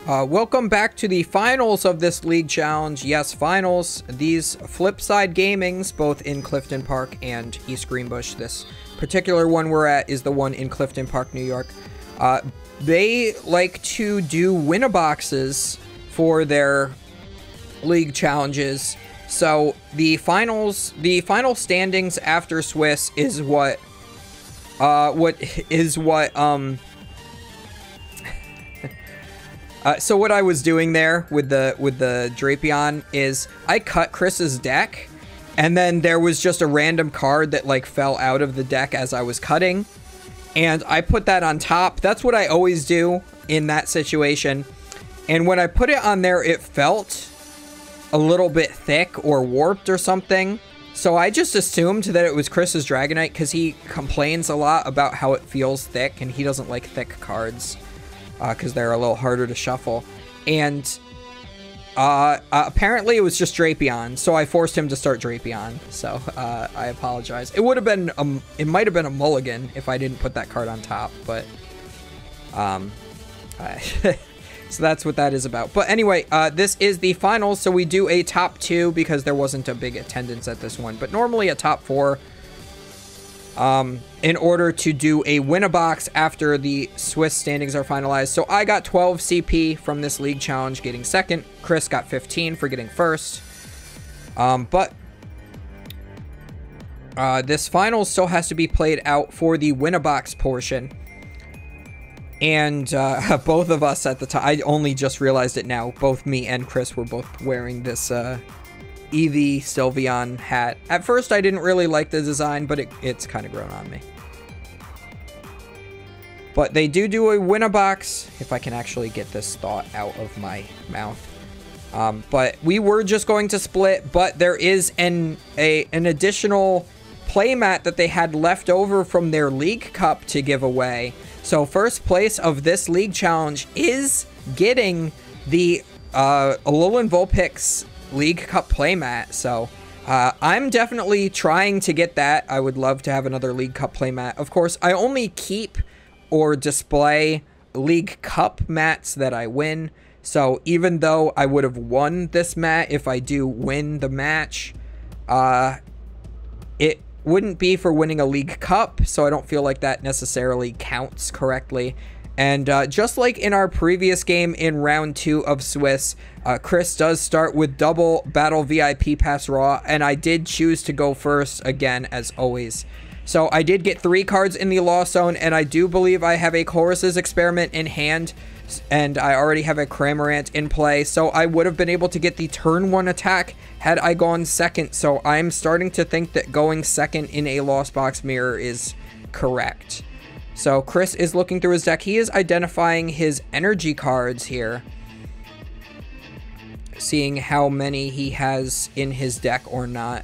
Welcome back to the finals of this league challenge. Yes, finals. These Flipside Gamings, both in Clifton Park and East Greenbush. This particular one we're at is the one in Clifton Park, New York. They like to do win-a-boxes for their league challenges. So the final standings after Swiss is what so what I was doing there with the Drapion is I cut Chris's deck, and then there was just a random card that like fell out of the deck as I was cutting, and I put that on top. That's what I always do in that situation. And when I put it on there, it felt a little bit thick or warped or something. So I just assumed that it was Chris's Dragonite because he complains a lot about how it feels thick, and he doesn't like thick cards. Because they're a little harder to shuffle. And apparently it was just Drapion, so I forced him to start Drapion. So I apologize. It would have been it might have been a mulligan if I didn't put that card on top, but so that's what that is about. But anyway, this is the finals, so we do a top 2 because there wasn't a big attendance at this one, but normally a top 4. In order to do a win-a-box after the Swiss standings are finalized. So I got 12 CP from this league challenge, getting second. Chris got 15 for getting first. But this final still has to be played out for the win-a-box portion. And both of us at the time, I only just realized it now, both me and Chris were both wearing this Eevee Sylveon hat. At first I didn't really like the design, but it's kind of grown on me. But they do a win-a-box, if I can actually get this thought out of my mouth. But we were just going to split, but there is an additional playmat that they had left over from their League Cup to give away. So first place of this league challenge is getting the Alolan Vulpix League Cup Playmat. So I'm definitely trying to get that. I would love to have another League Cup Playmat. Of course, I only keep or display League Cup mats that I win. So even though I would have won this mat if I do win the match, it wouldn't be for winning a League Cup, so I don't feel like that necessarily counts correctly. And just like in our previous game in round 2 of Swiss, Chris does start with double Battle VIP Pass Raw, and I did choose to go first again, as always. So I did get 3 cards in the Lost Zone, and I do believe I have a Chorus's Experiment in hand, and I already have a Cramorant in play, so I would have been able to get the turn 1 attack had I gone second. So I'm starting to think that going second in a Lost Box Mirror is correct. So Chris is looking through his deck. He is identifying his energy cards here, seeing how many he has in his deck or not.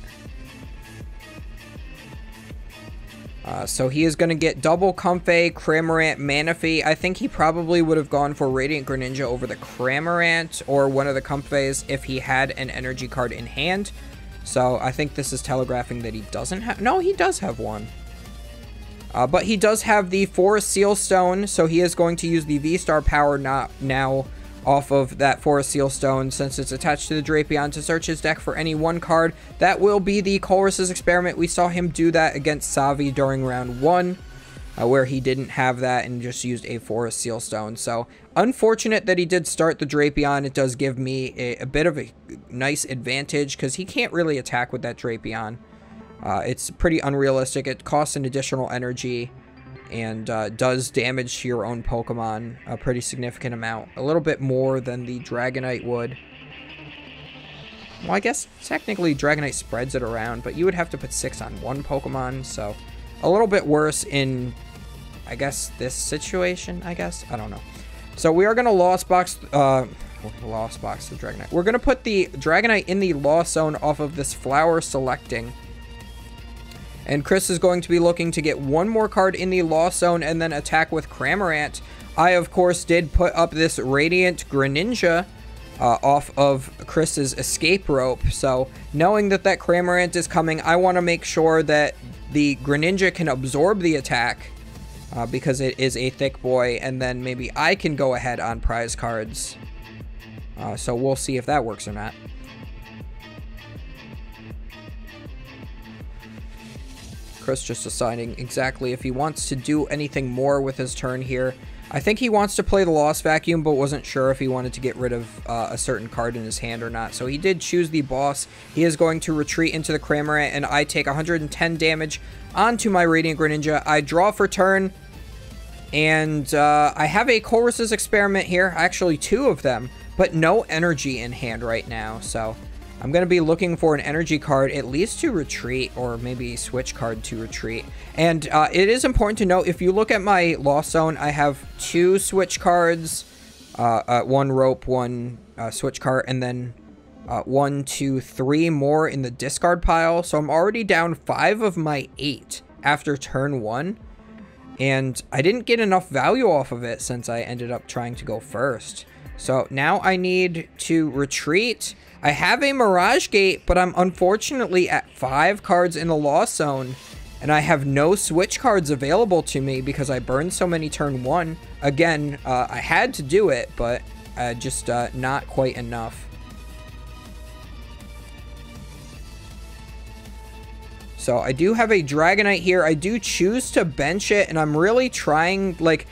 So he is going to get double Comfey, Cramorant, Manaphy. I think he probably would have gone for Radiant Greninja over the Cramorant or one of the Comfeys if he had an energy card in hand. So I think this is telegraphing that he doesn't have... No, he does have one. But he does have the Forest Seal Stone, so he is going to use the V-Star power now off of that Forest Seal Stone, since it's attached to the Drapion, to search his deck for any one card. That will be the Chorus's Experiment. We saw him do that against Savi during round 1, where he didn't have that and just used a Forest Seal Stone. So, unfortunate that he did start the Drapion. It does give me a bit of a nice advantage, because he can't really attack with that Drapion. It's pretty unrealistic. It costs an additional energy and does damage to your own Pokemon a pretty significant amount. A little bit more than the Dragonite would. Well, I guess technically Dragonite spreads it around, but you would have to put 6 on one Pokemon, so a little bit worse in, I guess, this situation, I guess? I don't know. So we are going to Lost Box the Dragonite. We're going to put the Dragonite in the Lost Zone off of this Flower Selecting. And Chris is going to be looking to get one more card in the Lost Zone and then attack with Cramorant. I, of course, did put up this Radiant Greninja off of Chris's Escape Rope. So, knowing that that Cramorant is coming, I want to make sure that the Greninja can absorb the attack because it is a thick boy, and then maybe I can go ahead on prize cards So we'll see if that works or not. Chris just deciding exactly if he wants to do anything more with his turn here. I think he wants to play the Lost Vacuum, but wasn't sure if he wanted to get rid of a certain card in his hand or not. So he did choose the Boss. He is going to retreat into the Cramorant, and I take 110 damage onto my Radiant Greninja. I draw for turn, and I have a Colress's Experiment here, actually 2 of them, but no energy in hand right now. So I'm going to be looking for an energy card, at least to retreat, or maybe switch card to retreat. And it is important to note, if you look at my Lost Zone, I have 2 switch cards, 1 rope, 1 switch card, and then 1, 2, 3 more in the discard pile. So I'm already down 5 of my 8 after turn 1. And I didn't get enough value off of it since I ended up trying to go first. So now I need to retreat. I have a Mirage Gate, but I'm unfortunately at 5 cards in the Lost Zone, and I have no switch cards available to me because I burned so many turn 1. Again, I had to do it, but just not quite enough. So I do have a Dragonite here. I do choose to bench it, and I'm really trying, like,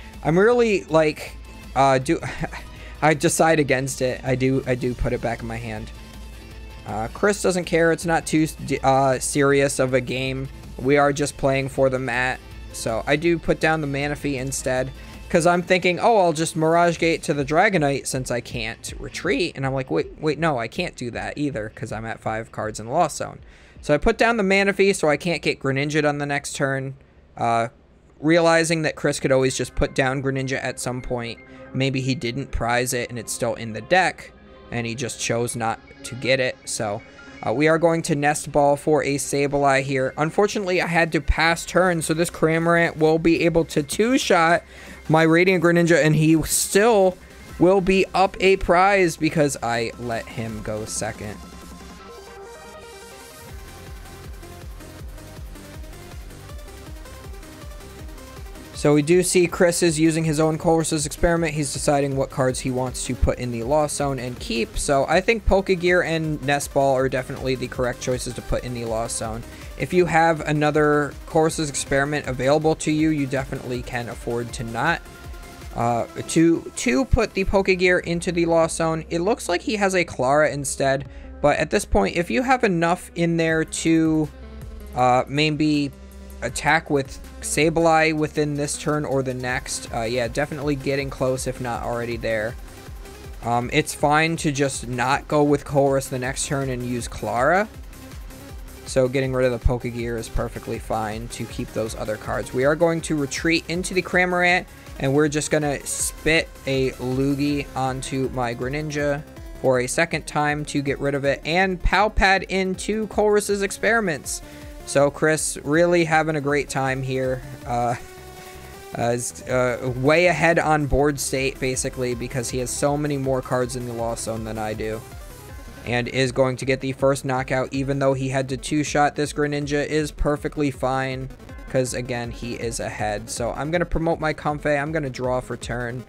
I decide against it. I do put it back in my hand. Chris doesn't care. It's not too serious of a game. We are just playing for the mat. So I do put down the Manaphy instead, because I'm thinking, oh, I'll just Mirage Gate to the Dragonite since I can't retreat. And I'm like, wait, no, I can't do that either because I'm at 5 cards in the Lost Zone. So I put down the Manaphy so I can't get Greninja'd on the next turn. Realizing that Chris could always just put down Greninja at some point. Maybe he didn't prize it and it's still in the deck, and he just chose not to get it. So we are going to Nest Ball for a Sableye here. Unfortunately, I had to pass turn, so this Cramorant will be able to 2-shot my Radiant Greninja, and he still will be up a prize because I let him go second. So we do see Chris is using his own Colress's Experiment. He's deciding what cards he wants to put in the Lost Zone and keep. So I think Pokegear and Nest Ball are definitely the correct choices to put in the Lost Zone. If you have another Colress's Experiment available to you, you definitely can afford to not. To put the Pokegear into the Lost Zone, it looks like he has a Clara instead. But at this point, if you have enough in there to maybe attack with Sableye within this turn or the next, yeah, definitely getting close if not already there. It's fine to just not go with Colress the next turn and use Clara. So getting rid of the Pokegear is perfectly fine to keep those other cards. We are going to retreat into the Cramorant, and we're just going to spit a Loogie onto my Greninja for a second time to get rid of it, and Pal Pad into Colress's Experiments. So Chris really having a great time here. Is way ahead on board state, basically, because he has so many more cards in the Lost Zone than I do. And is going to get the first knockout, even though he had to 2-shot this Greninja, is perfectly fine. Because, again, he is ahead. So I'm going to promote my Comfey. I'm going to draw for turn.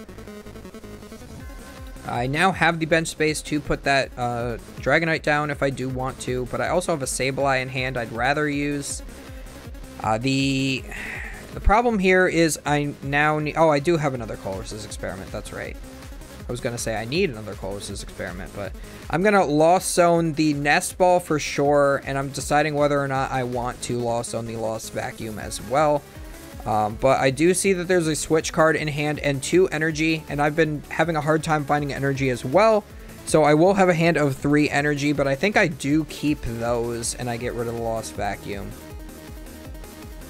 I now have the bench space to put that Dragonite down if I do want to, but I also have a Sableye in hand I'd rather use. The problem here is I now need... Oh, I do have another Colress's Experiment. That's right. I was going to say I need another Colress's Experiment, but I'm going to Lost Zone the Nest Ball for sure, and I'm deciding whether or not I want to Lost Zone the Lost Vacuum as well. But I do see that there's a switch card in hand and 2 energy, and I've been having a hard time finding energy as well. So I will have a hand of 3 energy, but I think I do keep those and I get rid of the Lost Vacuum.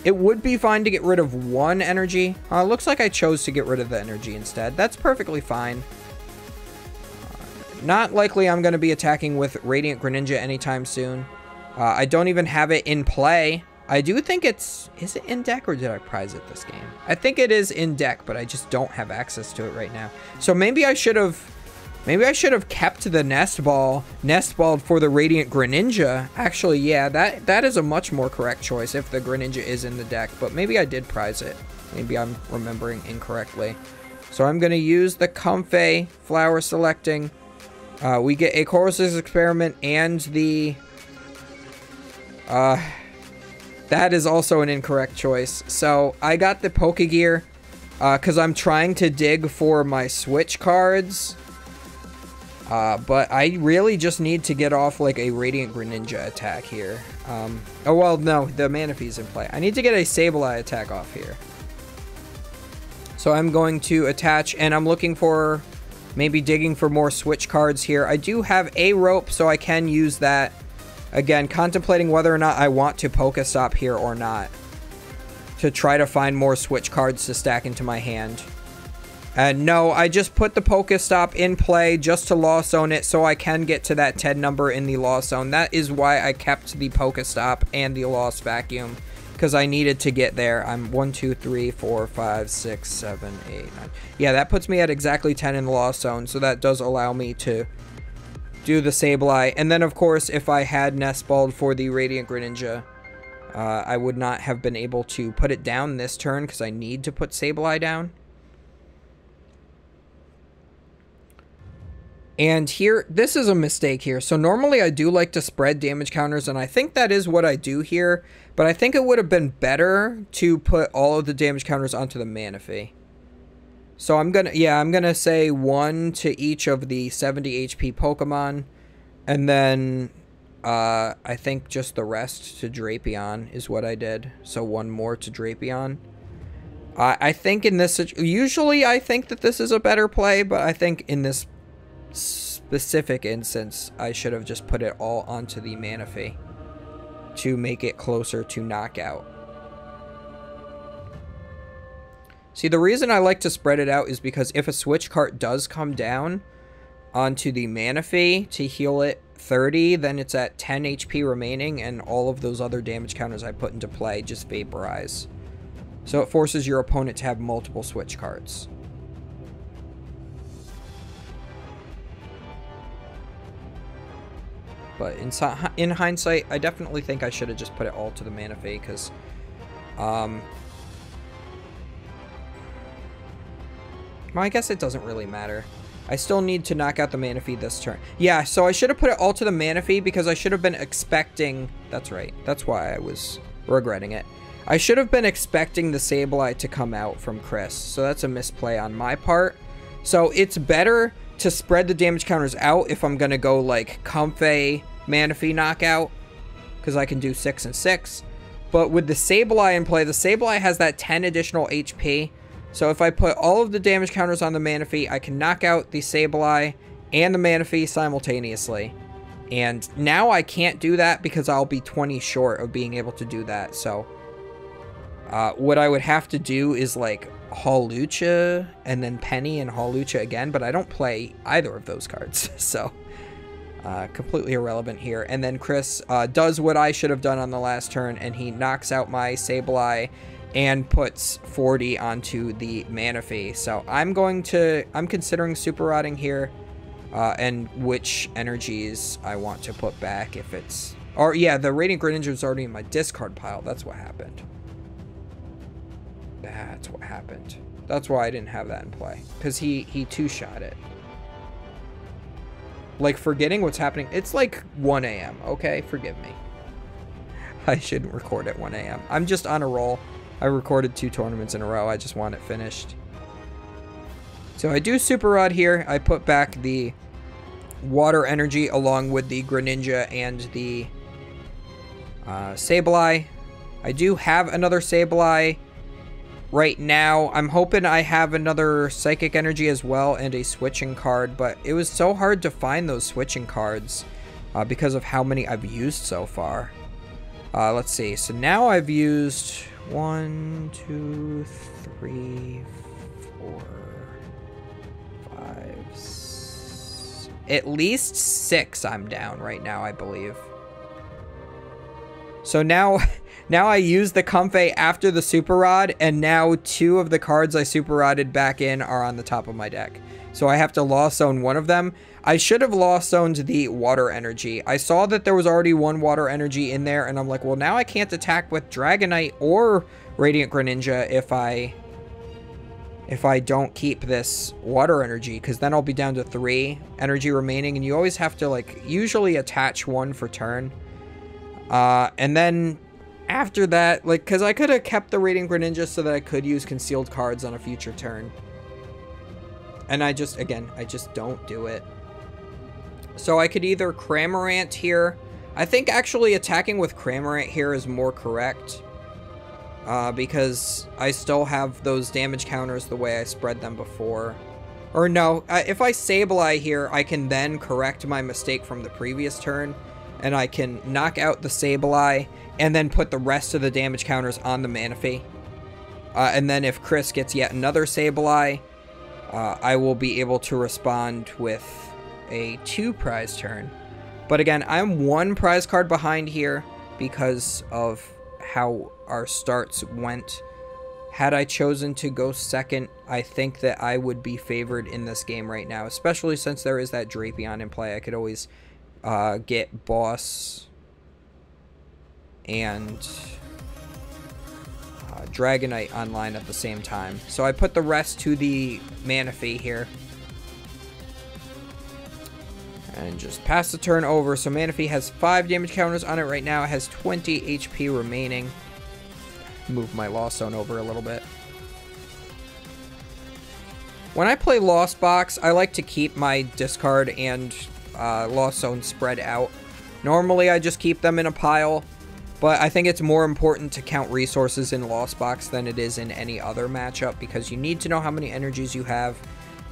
It would be fine to get rid of 1 energy. Looks like I chose to get rid of the energy instead. That's perfectly fine. Not likely I'm going to be attacking with Radiant Greninja anytime soon. I don't even have it in play. I do think it's... Is it in deck or did I prize it this game? I think it is in deck, but I just don't have access to it right now. So maybe I should have... Maybe I should have kept the Nest Balled for the Radiant Greninja. Actually, yeah, that is a much more correct choice if the Greninja is in the deck. But maybe I did prize it. Maybe I'm remembering incorrectly. So I'm going to use the Comfey Flower Selecting We get a Chorus's Experiment and the... that is also an incorrect choice. So, I got the Pokegear, because I'm trying to dig for my Switch cards. But I really just need to get off, like, a Radiant Greninja attack here. Oh, well, no, the Manaphy's in play. I need to get a Sableye attack off here. So I'm going to attach, and I'm looking for, maybe digging for more Switch cards here. I do have a rope, so I can use that. Again, contemplating whether or not I want to Pokestop here or not, to try to find more Switch cards to stack into my hand. And no, I just put the Pokestop in play just to Lost Zone it so I can get to that 10 number in the Lost Zone. That is why I kept the Pokestop and the Lost Vacuum, because I needed to get there. I'm 1, 2, 3, 4, 5, 6, 7, 8, 9. Yeah, that puts me at exactly 10 in the Lost Zone, so that does allow me to do the Sableye. And then, of course, if I had Nestballed for the Radiant Greninja, I would not have been able to put it down this turn because I need to put Sableye down. And here, this is a mistake here. So normally I do like to spread damage counters, and I think that is what I do here. But I think it would have been better to put all of the damage counters onto the Manaphy. So I'm gonna say 1 to each of the 70 HP Pokemon. And then I think just the rest to Drapion is what I did. So 1 more to Drapion. I think in this, usually I think that this is a better play, but I think in this specific instance, I should have just put it all onto the Manaphy to make it closer to knockout. See, the reason I like to spread it out is because if a Switch cart does come down onto the Manaphy to heal it 30, then it's at 10 HP remaining, and all of those other damage counters I put into play just vaporize. So it forces your opponent to have multiple Switch cards. But in hindsight, I definitely think I should have just put it all to the Manaphy, because well, I guess it doesn't really matter. I still need to knock out the Manaphy this turn. Yeah, so I should have put it all to the Manaphy because I should have been expecting... That's right. That's why I was regretting it. I should have been expecting the Sableye to come out from Chris. So that's a misplay on my part. So it's better to spread the damage counters out if I'm going to go like Comfey, Manaphy knockout, because I can do 6 and 6. But with the Sableye in play, the Sableye has that 10 additional HP. So if I put all of the damage counters on the Manaphy, I can knock out the Sableye and the Manaphy simultaneously. And now I can't do that because I'll be 20 short of being able to do that. So what I would have to do is like Hawlucha and then Penny and Hawlucha again, but I don't play either of those cards. So completely irrelevant here. And then Chris does what I should have done on the last turn, and he knocks out my Sableye and puts 40 onto the Manaphy. So I'm considering super rotting here, and which energies I want to put back if it's... Or yeah, the Radiant Greninja is already in my discard pile. That's what happened. That's what happened. That's why I didn't have that in play. Because he two-shot it. Like, forgetting what's happening. It's like 1 a.m., okay? Forgive me. I shouldn't record at 1 a.m. I'm just on a roll. I recorded 2 tournaments in a row. I just want it finished. So I do Super Rod here. I put back the Water Energy along with the Greninja and the Sableye. I do have another Sableye right now. I'm hoping I have another Psychic Energy as well and a switching card, but it was so hard to find those switching cards because of how many I've used so far. Let's see. So now I've used 1, 2, 3, 4, 5, at least 6 I'm down right now, I believe. So now I use the Comfey after the Super Rod, and now 2 of the cards I Super Rodded back in are on the top of my deck. So I have to Lost Zone one of them. I should have Lost Zoned the Water Energy. I saw that there was already 1 Water Energy in there, and I'm like, well, now I can't attack with Dragonite or Radiant Greninja if I if I don't keep this water energy, because then I'll be down to 3 energy remaining, and you always have to, like, usually attach 1 for turn. And then after that, like, because I could have kept the Radiant Greninja so that I could use concealed cards on a future turn. And I just don't do it. So I could either Cramorant here. I think actually attacking with Cramorant here is more correct. Because I still have those damage counters the way I spread them before. Or no, if I Sableye here, I can then correct my mistake from the previous turn. And I can knock out the Sableye and then put the rest of the damage counters on the Manaphy. And then if Chris gets yet another Sableye, I will be able to respond with a 2 prize turn. But again, I'm 1 prize card behind here because of how our starts went. Had I chosen to go second, I think that I would be favored in this game right now, especially since there is that Drapion in play. I could always get Boss and Dragonite online at the same time. So I put the rest to the Manaphy here. And just pass the turn over. So Manaphy has 5 damage counters on it right now. It has 20 HP remaining. Move my Lost Zone over a little bit. When I play Lost Box, I like to keep my discard and Lost Zone spread out. Normally, I just keep them in a pile. But I think it's more important to count resources in Lost Box than it is in any other matchup, because you need to know how many energies you have.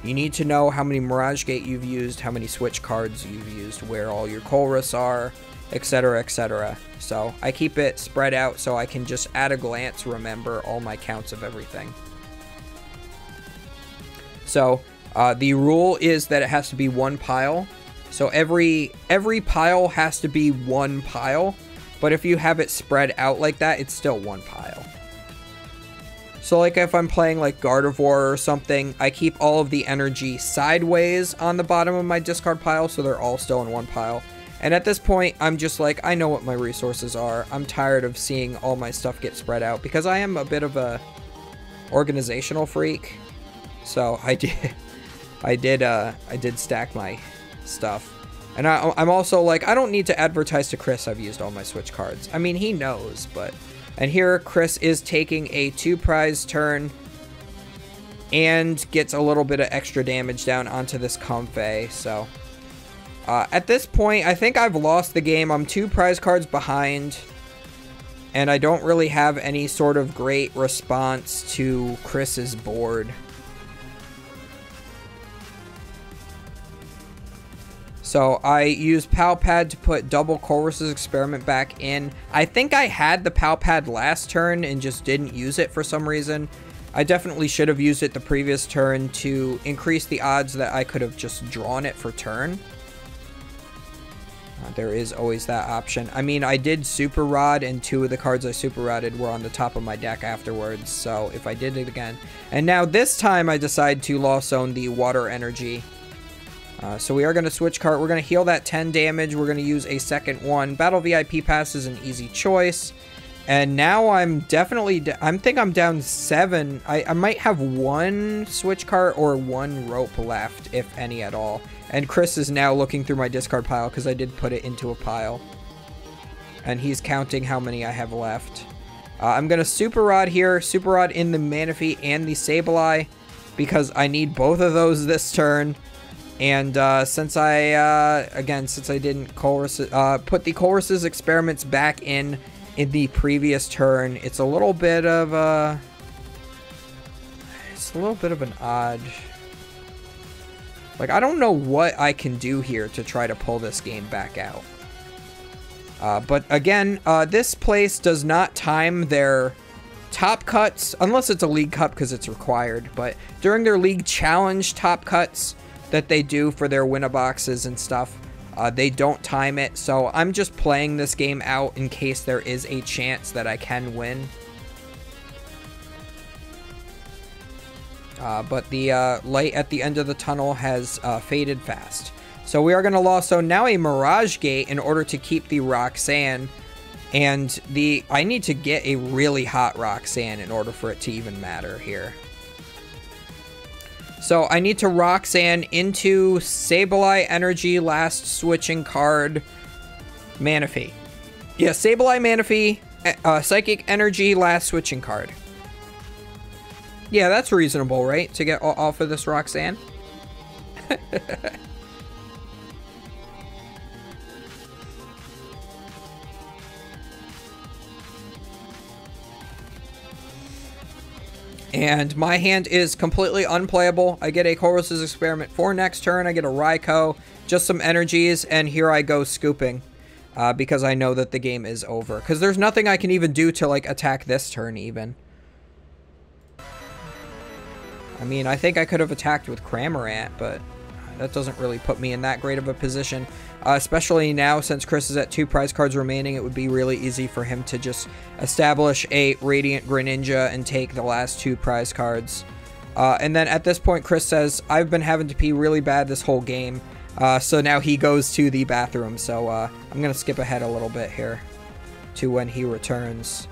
You need to know how many Mirage Gate you've used, how many Switch cards you've used, where all your Colress are, etc., etc. So I keep it spread out so I can just at a glance remember all my counts of everything. So the rule is that it has to be 1 pile. So every pile has to be 1 pile. But if you have it spread out like that, it's still 1 pile. So like if I'm playing like Gardevoir or something, I keep all of the energy sideways on the bottom of my discard pile, so they're all still in 1 pile. And at this point, I'm just like, I know what my resources are. I'm tired of seeing all my stuff get spread out, because I am a bit of a organizational freak. So I did stack my stuff. And I'm also like, I don't need to advertise to Chris I've used all my Switch cards. I mean, he knows, but... And here, Chris is taking a 2 prize turn and gets a little bit of extra damage down onto this Comfey. So, at this point, I think I've lost the game. I'm 2 prize cards behind, and I don't really have any sort of great response to Chris's board. So I used Pal Pad to put double Colress's Experiment back in. I think I had the Pal Pad last turn and just didn't use it for some reason. I definitely should have used it the previous turn to increase the odds that I could have just drawn it for turn. There is always that option. I mean, I did Super Rod, and 2 of the cards I Super Rodded were on the top of my deck afterwards. So if I did it again. And now this time I decide to Lost Zone the Water Energy. So we are going to switch cart. We're going to heal that 10 damage. We're going to use a second one. Battle VIP Pass is an easy choice. And now I'm definitely... I think I'm down 7. I might have 1 switch cart or 1 rope left, if any at all. And Chris is now looking through my discard pile because I did put it into a pile. And he's counting how many I have left. I'm going to Super Rod here. Super Rod in the Manaphy and the Sableye, because I need both of those this turn. And since I didn't put the Colress's Experiments back in the previous turn, it's a little bit of an odd... Like, I don't know what I can do here to try to pull this game back out. But again, this place does not time their top cuts, unless it's a League Cup because it's required. But during their League Challenge top cuts that they do for their Winnaboxes and stuff, they don't time it. So I'm just playing this game out in case there is a chance that I can win. But the light at the end of the tunnel has faded fast. So we are going to Lost Zone now a Mirage Gate in order to keep the Roxanne. And I need to get a really hot Roxanne in order for it to even matter here. So I need to Roxanne into Sableye Energy, last switching card, Manaphy. Yeah, Sableye Manaphy, Psychic Energy, last switching card. Yeah, that's reasonable, right? To get off of this Roxanne. And my hand is completely unplayable. I get a Chorus's Experiment for next turn. I get a Raikou, just some energies, and here I go scooping. Because I know that the game is over. Because there's nothing I can even do to, like, attack this turn, even. I mean, I think I could have attacked with Cramorant, but that doesn't really put me in that great of a position. Especially now, since Chris is at 2 prize cards remaining, it would be really easy for him to just establish a Radiant Greninja and take the last 2 prize cards. And then at this point, Chris says, I've been having to pee really bad this whole game. So now he goes to the bathroom. So I'm going to skip ahead a little bit here to when he returns.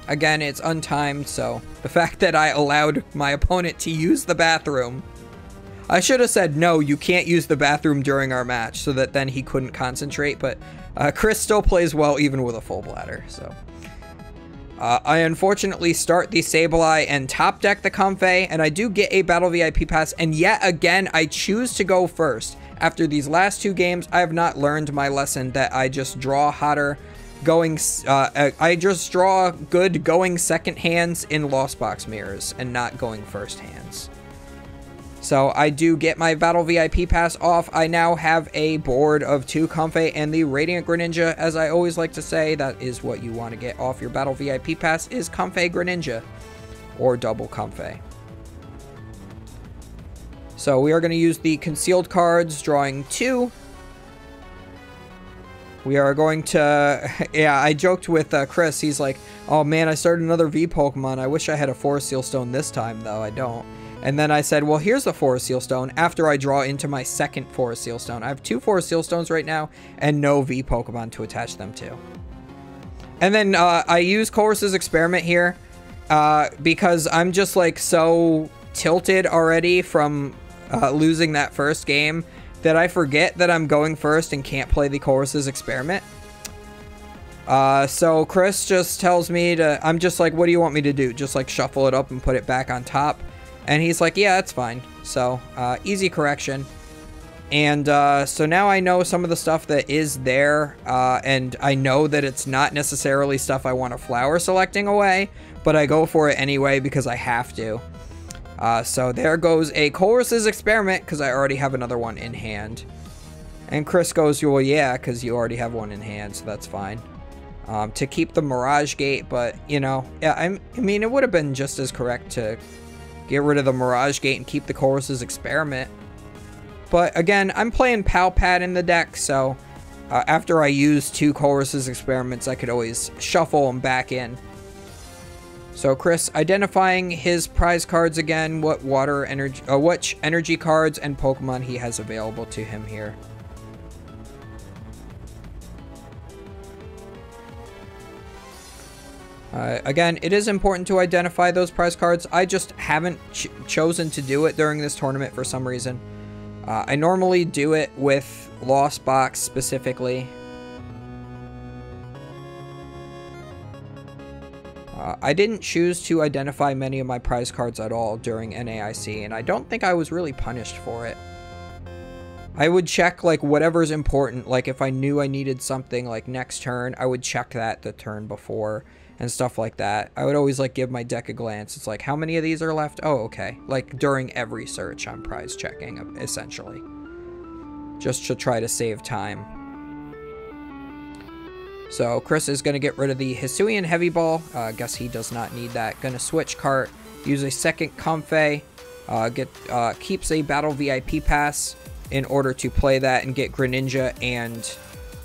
Again, it's untimed, so the fact that I allowed my opponent to use the bathroom... I should have said, no, you can't use the bathroom during our match, so that then he couldn't concentrate, but Chris still plays well even with a full bladder, so... I unfortunately start the Sableye and top deck the Comfey, and I do get a Battle VIP pass, and yet again, I choose to go first. After these last 2 games, I have not learned my lesson that I just draw hotter... I just draw good going second hands in Lost Box mirrors and not going first hands. So I do get my Battle VIP pass off. I now have a board of 2 Comfey and the Radiant Greninja. As I always like to say, that is what you want to get off your Battle VIP pass is Comfey Greninja or double Comfey. So we are going to use the concealed cards, drawing 2. We are going to... Yeah, I joked with Chris. He's like, oh man, I started another V Pokemon. I wish I had a Forest Seal Stone this time, though. I don't. And then I said, well, here's the Forest Seal Stone after I draw into my second Forest Seal Stone. I have 2 Forest Seal Stones right now and no V Pokemon to attach them to. And then I use Chorus's Experiment here because I'm just like so tilted already from losing that first game that I forget that I'm going first and can't play the Chorus's Experiment. So Chris just tells me to... I'm just like, what do you want me to do? Just like shuffle it up and put it back on top. And he's like, yeah, that's fine. So, easy correction. And so now I know some of the stuff that is there. And I know that it's not necessarily stuff I want to flower selecting away. But I go for it anyway because I have to. So there goes a Chorus's Experiment, because I already have another one in hand. And Chris goes, well, yeah, because you already have one in hand, so that's fine. To keep the Mirage Gate, but, you know, yeah, I mean, it would have been just as correct to get rid of the Mirage Gate and keep the Chorus's Experiment. But, again, I'm playing Palpad in the deck, so after I use 2 Chorus's Experiments, I could always shuffle them back in. So Chris identifying his prize cards again, what which energy cards and Pokemon he has available to him here. Again, it is important to identify those prize cards. I just haven't chosen to do it during this tournament for some reason. I normally do it with Lost Box specifically. I didn't choose to identify many of my prize cards at all during NAIC, and I don't think I was really punished for it. I would check, like, whatever's important. Like, if I knew I needed something, like, next turn, I would check that the turn before and stuff like that. I would always, like, give my deck a glance. It's like, how many of these are left? Oh, okay. Like, during every search, I'm prize checking, essentially. Just to try to save time. So Chris is going to get rid of the Hisuian Heavy Ball. Guess he does not need that. Going to switch cart, use a second Comfey, keeps a Battle VIP pass in order to play that and get Greninja and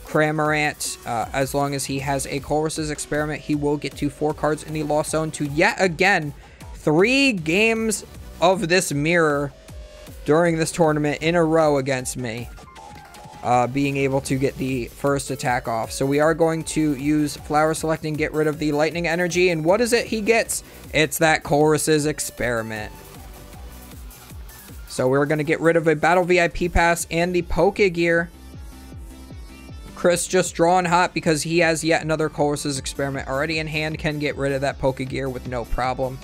Cramorant. As long as he has a Chorus's Experiment, he will get to 4 cards in the Lost Zone to yet again 3 games of this mirror during this tournament in a row against me. being able to get the first attack off. So we are going to use Flower Select and get rid of the Lightning Energy. And what is it he gets? It's that Chorus's Experiment. So we're going to get rid of a Battle VIP Pass and the Pokegear. Chris just drawing hot because he has yet another Chorus's Experiment already in hand. Can get rid of that Pokegear with no problem.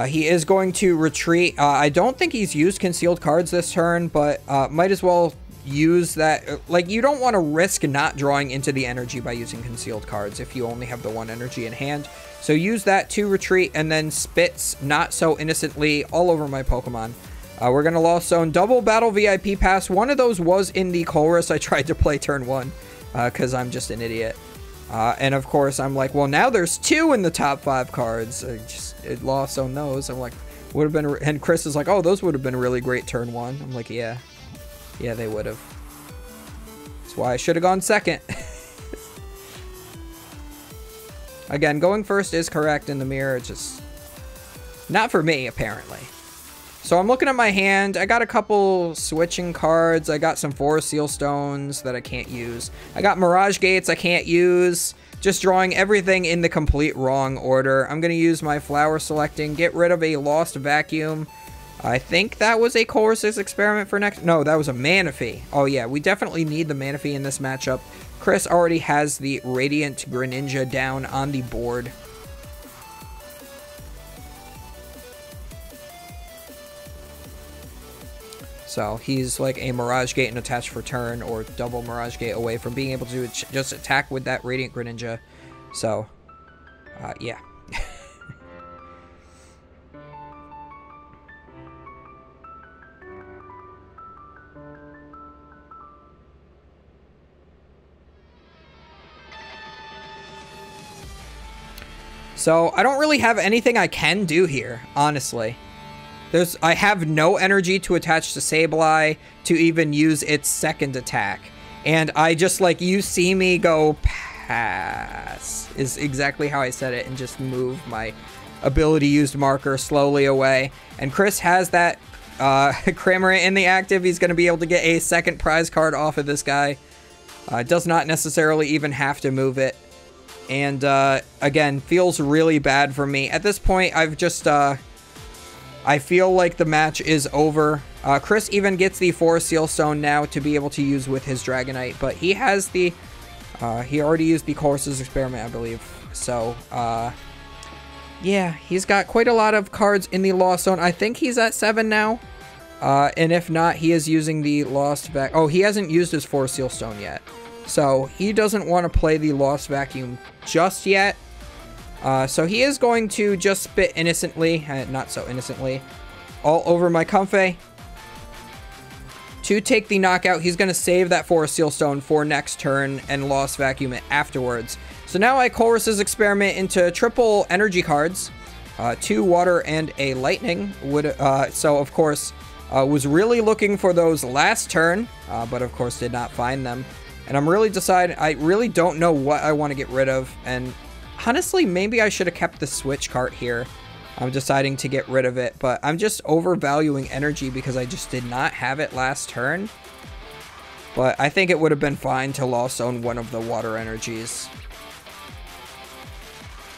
He is going to retreat. I don't think he's used concealed cards this turn, but might as well use that. Like, you don't want to risk not drawing into the energy by using concealed cards if you only have the one energy in hand. So use that to retreat and then spits not so innocently all over my Pokemon. We're going to Lost Zone double Battle VIP Pass. One of those was in the Chorus I tried to play turn 1 because I'm just an idiot. And of course, I'm like, well, now there's 2 in the top 5 cards. It Lost Zone those. I'm like, would have been. And Chris is like, oh, those would have been really great turn 1. I'm like, yeah, they would have. That's why I should have gone second. Again, going first is correct in the mirror. It's just not for me, apparently. So I'm looking at my hand. I got a couple switching cards. I got some Forest Seal Stones that I can't use. I got Mirage Gates I can't use. Just drawing everything in the complete wrong order. I'm going to use my Flower Selecting. Get rid of a Lost Vacuum. I think that was a Chorus's Experiment for next. No, that was a Manaphy. Oh yeah, we definitely need the Manaphy in this matchup. Chris already has the Radiant Greninja down on the board. So he's like a Mirage Gate and attach for turn, or double Mirage Gate away from being able to just attack with that Radiant Greninja. So, yeah. So I don't really have anything I can do here, honestly. I have no energy to attach to Sableye to even use its second attack. And I just, like, you see me go pass, is exactly how I said it, and just move my ability used marker slowly away. And Chris has that Cramorant in the active. He's going to be able to get a second prize card off of this guy. Does not necessarily even have to move it. And, again, feels really bad for me. At this point, I've just, I feel like the match is over. Chris even gets the Forest Seal Stone now to be able to use with his Dragonite, but he has the, he already used the Chorus's Experiment, I believe. So, yeah, he's got quite a lot of cards in the Lost Zone. I think he's at 7 now. And if not, he is using the Lost Vac. Oh, he hasn't used his Forest Seal Stone yet. So, he doesn't want to play the Lost Vacuum just yet. So he is going to just spit innocently, not so innocently, all over my Comfey. To take the knockout, he's going to save that Forest Seal Stone for next turn and Lost Vacuum it afterwards. So now I Chorus's Experiment into triple energy cards, 2 water and a lightning. So of course, was really looking for those last turn, but of course did not find them. And I'm really deciding, I really don't know what I want to get rid of, and honestly, maybe I should have kept the switch cart here. I'm deciding to get rid of it, but I'm just overvaluing energy because I just did not have it last turn. But I think it would have been fine to Lost Zone one of the water energies.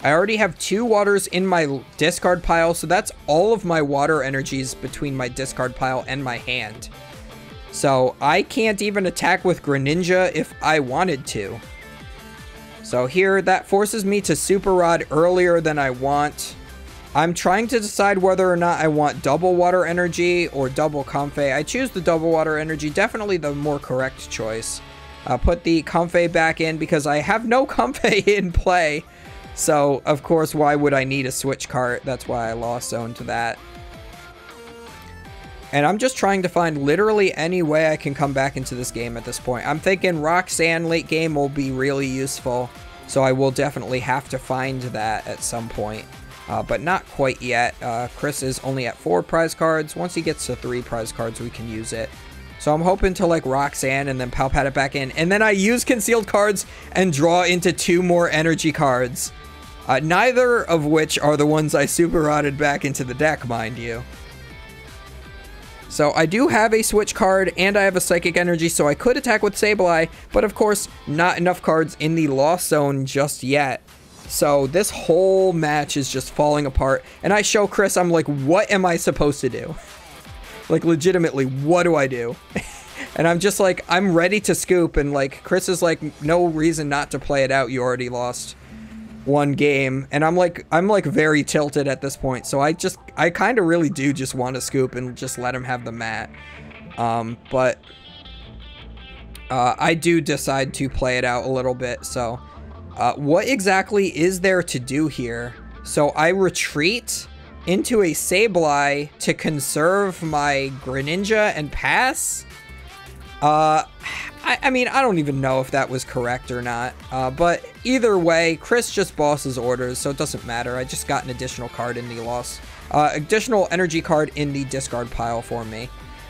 I already have 2 waters in my discard pile, so that's all of my water energies between my discard pile and my hand. So I can't even attack with Greninja if I wanted to. So here, that forces me to Super Rod earlier than I want. I'm trying to decide whether or not I want double water energy or double Comfey. I choose the double water energy, definitely the more correct choice. Put the Comfey back in because I have no Comfey in play. So, of course, why would I need a switch cart? That's why I Lost Zone to that. And I'm just trying to find literally any way I can come back into this game at this point. I'm thinking Roxanne late game will be really useful. So I will definitely have to find that at some point. But not quite yet. Chris is only at 4 prize cards. Once he gets to 3 prize cards, we can use it. So I'm hoping to like Roxanne and then Palpat it back in. And then I use concealed cards and draw into 2 more energy cards. Neither of which are the ones I super rotted back into the deck, mind you. So I do have a switch card and I have a psychic energy, so I could attack with Sableye, but of course not enough cards in the lost zone just yet. So this whole match is just falling apart, and I show Chris, I'm like, what am I supposed to do? Like, legitimately, what do I do? And I'm just like, I'm ready to scoop, and like, Chris is like, no reason not to play it out, you already lost one game. And I'm like very tilted at this point, so I kind of really do just want to scoop and just let him have the mat. But I do decide to play it out a little bit. So what exactly is there to do here? So I retreat into a Sableye to conserve my Greninja and pass? I mean, I don't even know if that was correct or not. But either way, Chris just bosses orders, so it doesn't matter. I just got an additional card in the loss. Additional energy card in the discard pile for me.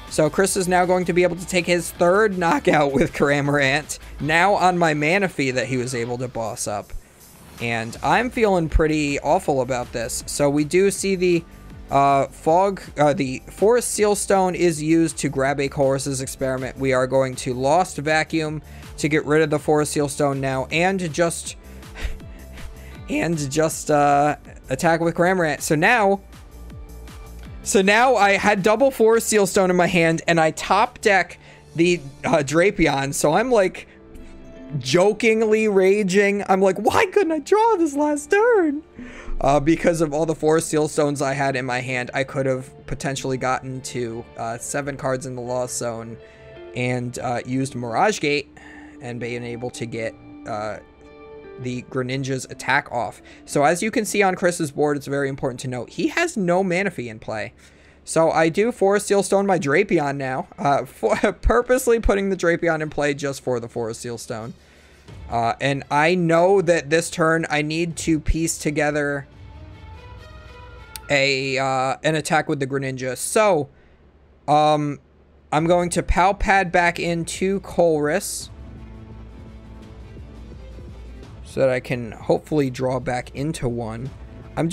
So Chris is now going to be able to take his third knockout with Cramorant, now on my Manaphy that he was able to boss up. And I'm feeling pretty awful about this. So we do see the the Forest Seal Stone is used to grab a Chorus's Experiment. We are going to Lost Vacuum to get rid of the Forest Seal Stone now, and just attack with Cramorant. So now I had double Forest Seal Stone in my hand, and I top deck the Drapion. So I'm like jokingly raging. I'm like, why couldn't I draw this last turn? Because of all the Forest Seal Stones I had in my hand, I could have potentially gotten to 7 cards in the Lost Zone and used Mirage Gate and been able to get the Greninja's attack off. So as you can see on Chris's board, it's very important to note, he has no Manaphy in play. So I do Forest Seal Stone my Drapion now, purposely putting the Drapion in play just for the Forest Seal Stone. And I know that this turn I need to piece together an attack with the Greninja. So I'm going to Palpad back into Colress so that I can hopefully draw back into one. I'm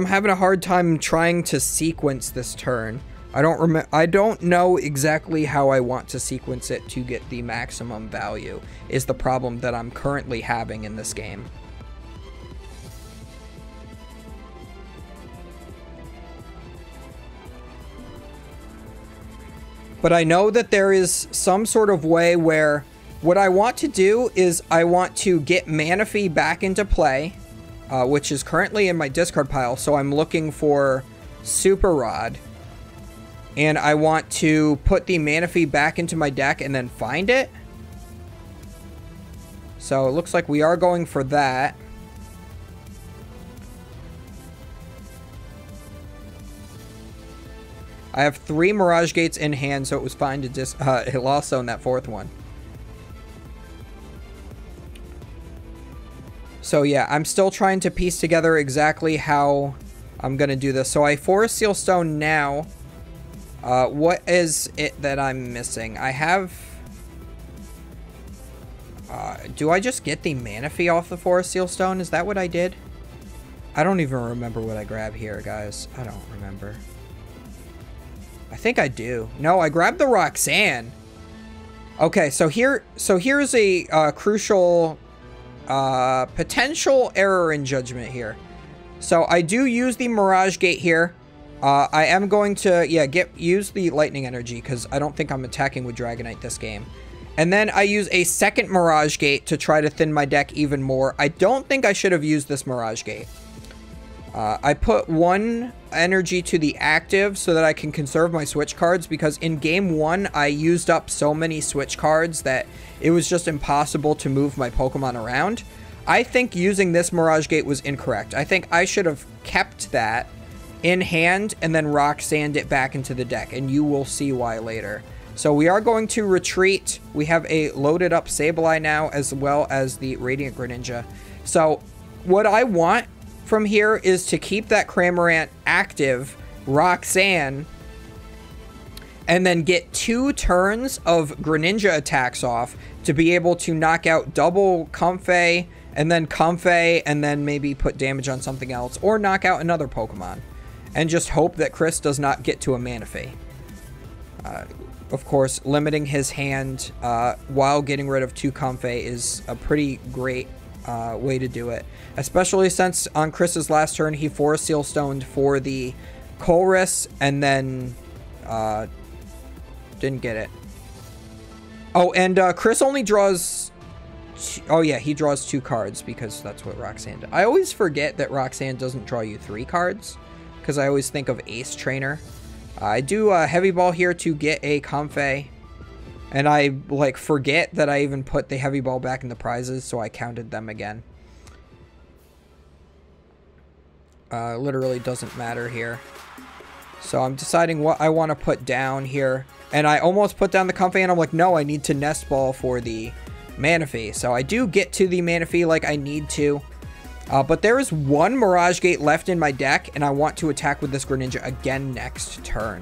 having a hard time trying to sequence this turn. I don't know exactly how I want to sequence it to get the maximum value, is the problem that I'm currently having in this game. But I know that there is some sort of way where what I want to do is I want to get Manaphy back into play, which is currently in my discard pile. So I'm looking for Super Rod. And I want to put the Manaphy back into my deck and then find it. So it looks like we are going for that. I have 3 Mirage Gates in hand, so it was fine to Lost Zone that 4th one. So yeah, I'm still trying to piece together exactly how I'm going to do this. So I Forest Seal Stone now. What is it that I'm missing? I have... do I just get the Manaphy off the Forest Seal Stone? Is that what I did? I don't even remember what I grabbed here, guys. I don't remember. I think I do. No, I grabbed the Roxanne. Okay, so here's a crucial potential error in judgment here. So I do use the Mirage Gate here. I am going to, use the Lightning Energy because I don't think I'm attacking with Dragonite this game. And then I use a second Mirage Gate to try to thin my deck even more. I don't think I should have used this Mirage Gate. I put 1 energy to the active so that I can conserve my switch cards, because in game 1 I used up so many switch cards that it was just impossible to move my Pokemon around. I think using this Mirage Gate was incorrect. I think I should have kept that in hand and then Roxanned it back into the deck, and you will see why later. So we are going to retreat. We have a loaded up Sableye now, as well as the Radiant Greninja. So what I want from here is to keep that Cramorant active, Roxanne, and then get 2 turns of Greninja attacks off to be able to knock out double Comfey, and then maybe put damage on something else, or knock out another Pokemon. And just hope that Chris does not get to a Manaphy. Of course, limiting his hand while getting rid of 2 Comfey is a pretty great way to do it. Especially since on Chris's last turn, he Forest Seal Stoned for the Colress and then didn't get it. Oh, and Chris only draws... Oh, yeah, he draws 2 cards because that's what Roxanne does. I always forget that Roxanne doesn't draw you 3 cards because I always think of Ace Trainer. I do a Heavy Ball here to get a Comfey. And I, like, forget that I even put the Heavy Ball back in the prizes, so I counted them again. Literally doesn't matter here. So I'm deciding what I want to put down here. And I almost put down the Comfey, and I'm like, no, I need to Nest Ball for the Manaphy. So I do get to the Manaphy like I need to. But there is 1 Mirage Gate left in my deck, and I want to attack with this Greninja again next turn.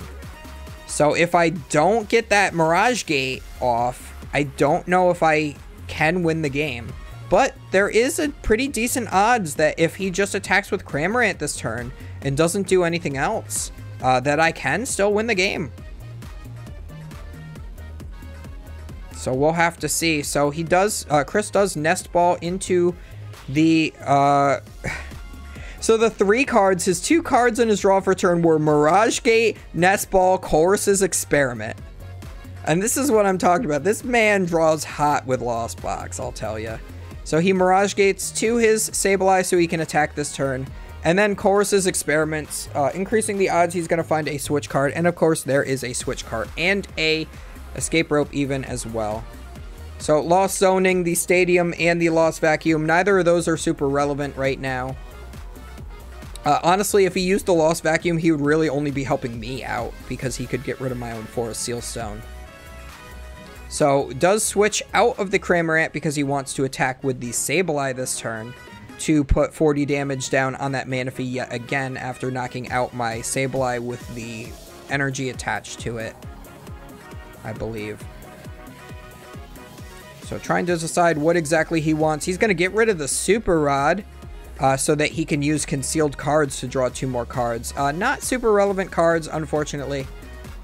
So if I don't get that Mirage Gate off, I don't know if I can win the game. But there is a pretty decent odds that if he just attacks with Cramorant this turn and doesn't do anything else, that I can still win the game. So we'll have to see. So he does, Chris does Nest Ball into the, so the 3 cards, his 2 cards in his draw for turn were Mirage Gate, Nest Ball, Chorus's Experiment. And this is what I'm talking about. This man draws hot with Lost Box, I'll tell you. So he Mirage Gates to his Sableye so he can attack this turn. And then Chorus's Experiments, increasing the odds he's going to find a switch card. And of course, there is a switch card and a Escape Rope even as well. So Lost Zoning, the Stadium, and the Lost Vacuum, neither of those are super relevant right now. Honestly, if he used the Lost Vacuum, he would really only be helping me out because he could get rid of my own Forest Seal Stone. So does switch out of the Cramorant because he wants to attack with the Sableye this turn to put 40 damage down on that Manaphy yet again after knocking out my Sableye with the energy attached to it, I believe. So trying to decide what exactly he wants. He's going to get rid of the Super Rod so that he can use concealed cards to draw 2 more cards. Not super relevant cards, unfortunately.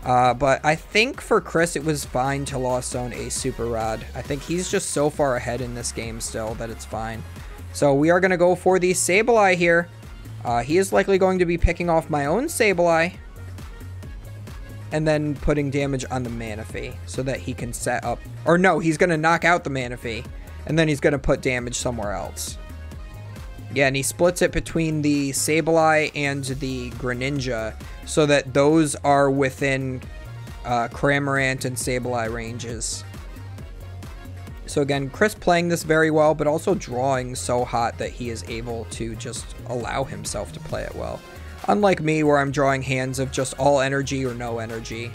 But I think for Chris it was fine to Lost Zone a Super Rod. I think he's just so far ahead in this game still that it's fine. So we are going to go for the Sableye here. He is likely going to be picking off my own Sableye. And then putting damage on the Manaphy so that he can set up... Or no, he's going to knock out the Manaphy. And then he's going to put damage somewhere else. Yeah, and he splits it between the Sableye and the Greninja so that those are within Cramorant and Sableye ranges. So again, Chris playing this very well, but also drawing so hot that he is able to just allow himself to play it well. Unlike me, where I'm drawing hands of just all energy or no energy.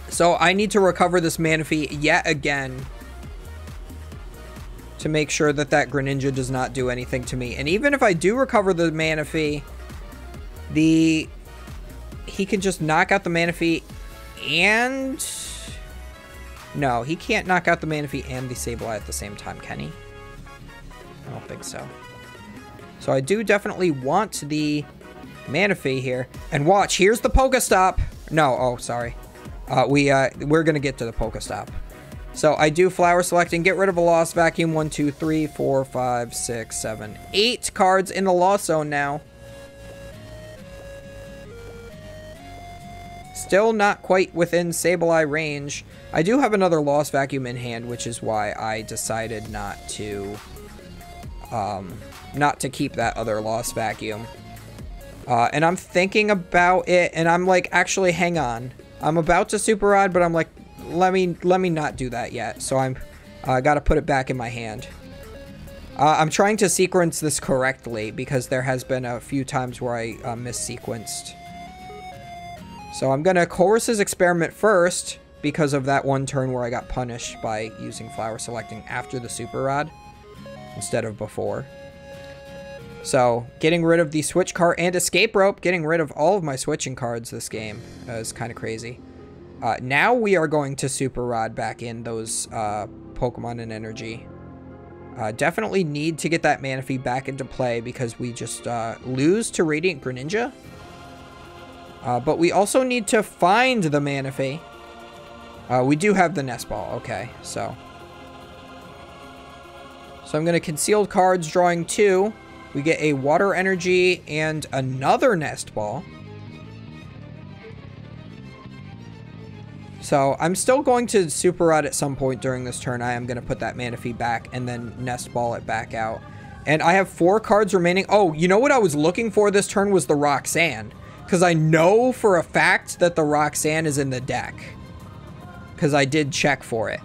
So I need to recover this Manaphy yet again to make sure that that Greninja does not do anything to me. And even if I do recover the Manaphy, he can just knock out the Manaphy and... No, he can't knock out the Manaphy and the Sableye at the same time, can he? I don't think so. So I do definitely want the Manaphy here. And watch, here's the Pokestop. No, oh, sorry. We're going to get to the Pokestop. So I do Flower Select and get rid of a Lost Vacuum. 1, 2, 3, 4, 5, 6, 7, 8 cards in the Lost Zone now. Still not quite within Sableye range. I do have another Lost Vacuum in hand, which is why I decided not to keep that other Lost Vacuum. And I'm thinking about it, and I'm like, actually, hang on. I'm about to Super Rod, but I'm like, let me not do that yet. So I'm got to put it back in my hand. I'm trying to sequence this correctly because there has been a few times where I missequenced. So I'm going to Chorus's Experiment first because of that one turn where I got punished by using Flower Selecting after the Super Rod instead of before. So getting rid of the Switch card and Escape Rope, getting rid of all of my switching cards this game is kind of crazy. Now we are going to Super Rod back in those Pokemon and Energy. Definitely need to get that Manaphy back into play because we just lose to Radiant Greninja. But we also need to find the Manaphy. We do have the Nest Ball. Okay, so I'm going to concealed cards, drawing 2. We get a Water Energy and another Nest Ball. So I'm still going to Super Rod at some point during this turn. I am going to put that Manaphy back and then Nest Ball it back out. And I have 4 cards remaining. Oh, you know what I was looking for this turn was the Roxanne. Because I know for a fact that the Roxanne is in the deck. Because I did check for it.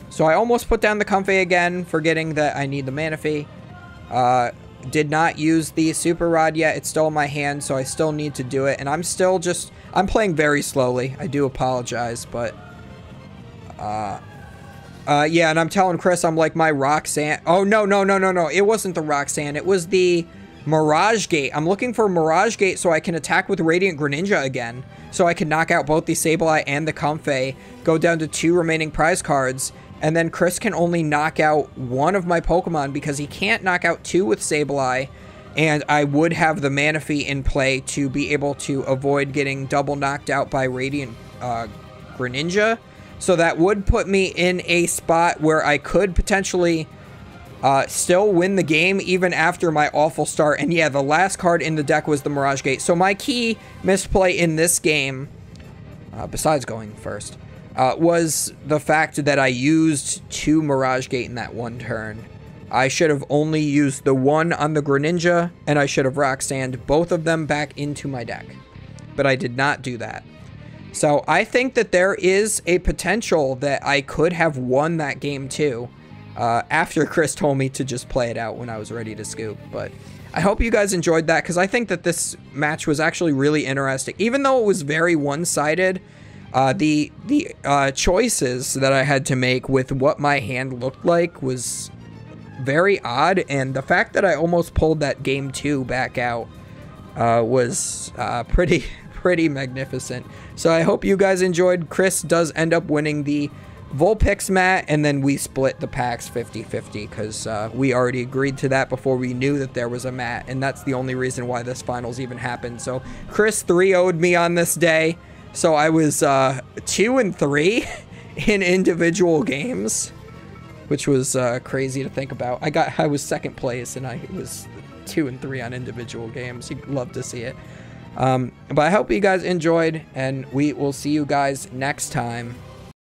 So I almost put down the Comfey again, forgetting that I need the Manaphy. Did not use the Super Rod yet. It's still in my hand, so I still need to do it. And I'm still just... I'm playing very slowly. I do apologize, but... yeah, and I'm telling Chris, I'm like, my Roxanne... Oh, no. It wasn't the Roxanne. It was the Mirage Gate. I'm looking for Mirage Gate so I can attack with Radiant Greninja again. So I can knock out both the Sableye and the Comfey. Go down to 2 remaining prize cards. And then Chris can only knock out 1 of my Pokemon because he can't knock out 2 with Sableye. And I would have the Manaphy in play to be able to avoid getting double knocked out by Radiant Greninja. So that would put me in a spot where I could potentially still win the game even after my awful start. And yeah, the last card in the deck was the Mirage Gate. So my key misplay in this game, besides going first, was the fact that I used 2 Mirage Gate in that one turn. I should have only used the 1 on the Greninja, and I should have Roxanned both of them back into my deck. But I did not do that. So I think that there is a potential that I could have won that game too, after Chris told me to just play it out when I was ready to scoop. But I hope you guys enjoyed that, because I think that this match was actually really interesting. Even though it was very one-sided, the choices that I had to make with what my hand looked like was very odd, and the fact that I almost pulled that game 2 back out was pretty magnificent. So I hope you guys enjoyed. Chris does end up winning the Vulpix mat, and then we split the packs 50-50 because we already agreed to that before we knew that there was a mat, and that's the only reason why this finals even happened. So Chris 3-0'd me on this day. So I was 2-3 in individual games, which was crazy to think about. I was second place, and I was 2-3 on individual games. You'd love to see it. But I hope you guys enjoyed, and we will see you guys next time.